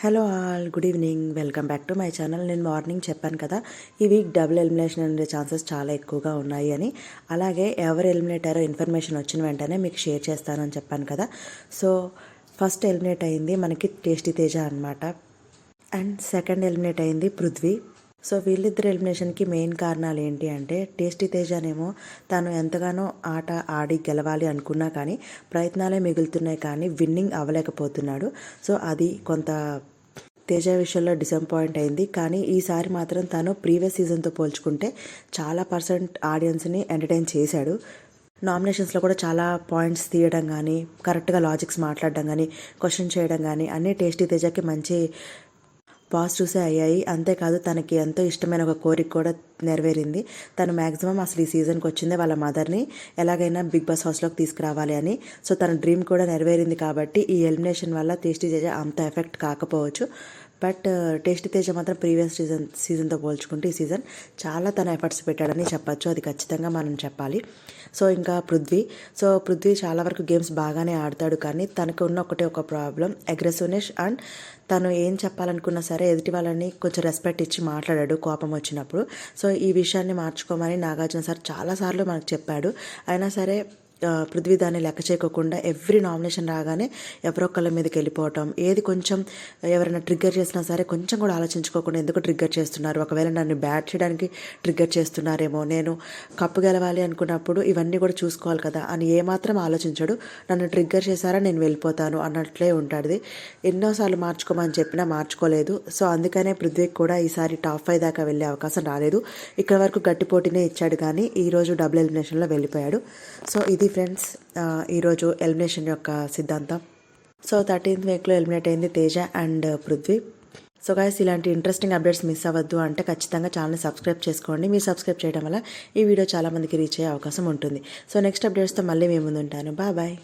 Hello all, good evening. Welcome back to my channel. నేను morning చెప్పాను కదా, ఈ వీక్ డబుల్ ఎలిమినేషన్ ఉండే ఛాన్సెస్ చాలా ఎక్కువగా ఉన్నాయి అని. అలాగే ఎవరు ఎలిమినేట్ అయ్యారో ఇన్ఫర్మేషన్ వచ్చిన వెంటనే మీకు షేర్ చేస్తానని చెప్పాను కదా. సో ఫస్ట్ ఎలిమినేట్ అయింది మనకి టేస్టీ తేజ అనమాట. అండ్ సెకండ్ ఎలిమినేట్ అయింది పృథ్వీ. సో వీళ్ళిద్దరు ఎలిమినేషన్కి మెయిన్ కారణాలు ఏంటి అంటే, టేస్టీ తేజనేమో తను ఎంతగానో ఆట ఆడి గెలవాలి అనుకున్నా కానీ ప్రయత్నాలే మిగులుతున్నాయి కానీ విన్నింగ్ అవ్వలేకపోతున్నాడు. సో అది కొంత తేజ విషయంలో డిసప్పాయింట్ అయింది. కానీ ఈసారి మాత్రం తను ప్రీవియస్ సీజన్తో పోల్చుకుంటే చాలా ఆడియన్స్ని ఎంటర్టైన్ చేశాడు. నామినేషన్స్లో కూడా చాలా పాయింట్స్ తీయడం కానీ, కరెక్ట్గా లాజిక్స్ మాట్లాడడం కానీ, క్వశ్చన్ చేయడం కానీ అన్నీ టేస్టీ తేజకి మంచి పాజిటివ్సే అయ్యాయి. అంతేకాదు తనకి ఎంతో ఇష్టమైన ఒక కోరిక కూడా నెరవేరింది. తను మ్యాక్సిమం అసలు ఈ సీజన్కి వచ్చిందే వాళ్ళ మదర్ని ఎలాగైనా బిగ్ బాస్ హౌస్లోకి తీసుకురావాలి అని. సో తన డ్రీమ్ కూడా నెరవేరింది. కాబట్టి ఈ ఎలిమినేషన్ వల్ల టేస్టీ తేజ అంత ఎఫెక్ట్ కాకపోవచ్చు. బట్ టేస్టీ తేజ మాత్రం ప్రీవియస్ సీజన్తో పోల్చుకుంటే ఈ సీజన్ చాలా తన ఎఫర్ట్స్ పెట్టాడని చెప్పచ్చు. అది ఖచ్చితంగా మనం చెప్పాలి. సో ఇంకా పృథ్వీ చాలా వరకు గేమ్స్ బాగానే ఆడతాడు. కానీ తనకు ఉన్న ఒక ప్రాబ్లం అగ్రెసివ్నెస్. అండ్ తను ఏం చెప్పాలనుకున్నా సరే ఎదుటి వాళ్ళని కొంచెం రెస్పెక్ట్ ఇచ్చి మాట్లాడాడు కోపం వచ్చినప్పుడు. సో ఈ విషయాన్ని మార్చుకోమని నాగార్జున సార్ చాలాసార్లు మనకు చెప్పాడు. అయినా సరే పృథ్వీ దాన్ని లెక్క చేయకుండా ఎవ్రీ నామినేషన్ రాగానే ఎవరొక్కళ్ళ మీదకి వెళ్ళిపోవటం, ఏది కొంచెం ఎవరైనా ట్రిగ్గర్ చేసినా సరే కొంచెం కూడా ఆలోచించుకోకుండా ఎందుకు ట్రిగ్గర్ చేస్తున్నారు, ఒకవేళ నన్ను బ్యాట్ చేయడానికి ట్రిగ్గర్ చేస్తున్నారేమో, నేను కప్పు గెలవాలి అనుకున్నప్పుడు ఇవన్నీ కూడా చూసుకోవాలి కదా అని ఏమాత్రం ఆలోచించడు. నన్ను ట్రిగ్గర్ చేశారా నేను వెళ్ళిపోతాను అన్నట్లే ఉంటాడు. ఎన్నోసార్లు మార్చుకోమని చెప్పినా మార్చుకోలేదు. సో అందుకనే పృథ్వీకి కూడా ఈసారి టాప్ 5 దాకా వెళ్ళే అవకాశం రాలేదు. ఇక్కడ వరకు గట్టి పోటీనే ఇచ్చాడు కానీ ఈరోజు డబుల్ ఎలిమినేషన్లో వెళ్ళిపోయాడు. సో ఇది ఫ్రెండ్స్ ఈరోజు ఎలిమినేషన్ యొక్క సిద్ధాంతం. సో 13th వీక్లో ఎలిమినేట్ అయింది Teja and Prithvi. So guys, ఇలాంటి ఇంట్రెస్టింగ్ అప్డేట్స్ మిస్ అవ్వద్దు అంటే ఖచ్చితంగా ఛానల్ని సబ్స్క్రైబ్ చేసుకోండి. మీరు సబ్స్క్రైబ్ చేయడం వల్ల ఈ వీడియో చాలామందికి రీచ్ అయ్యే అవకాశం ఉంటుంది. సో నెక్స్ట్ అప్డేట్స్తో మళ్ళీ మీ ముందు ఉంటాను. బాయ్.